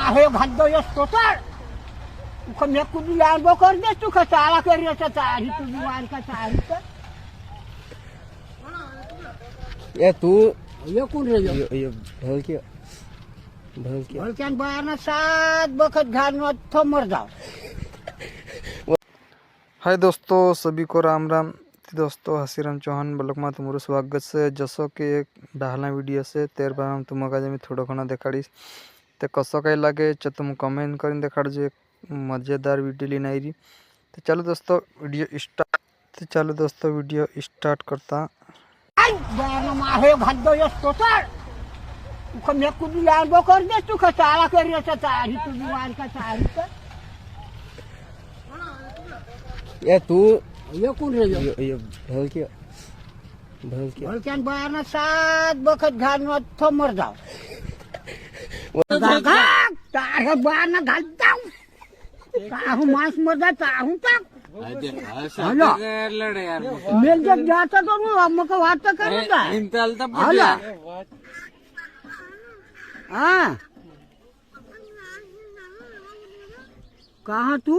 माहे घालतो असतो तर तुका मी कुठे लांबो कर दे तू चाळा करी चाळी तुझी वार का चाळी तर ये तू ये कोण रे ये भलकी भलक्यान बायानं सात बखत घालून थमर जाओ। हाय दोस्तों, सभी को राम राम। दोस्तों हसीराम चौहान ब्लॉग में तुम्हारा स्वागत है। जसो कि एक डाहना वीडियो से तेर बार हम तुम्हारा जमी थोड़ा घना देखाड़ीश तो कसो कई लगे च तुम कमेंट कर देखाड़ो। एक मज़ेदार वीडियो लीन आई रही तो चलो दोस्तों वीडियो स्टार्ट करता। बायानं माहे घालतो असतो तर तुका मी कुठे लांबो कर दे तू चाळा करी चाळी तुझी वार का चाळी तर ये तू ये कोण रे ये भलकी भलक्यान बायानं सात बखत घालून थमर जाओ। तार बायानं घालता ताहू मांस मरदा ताहू तक हेलो मिल जब जाता तो हमको वार्ता करता हेलो हाँ कहाँ तू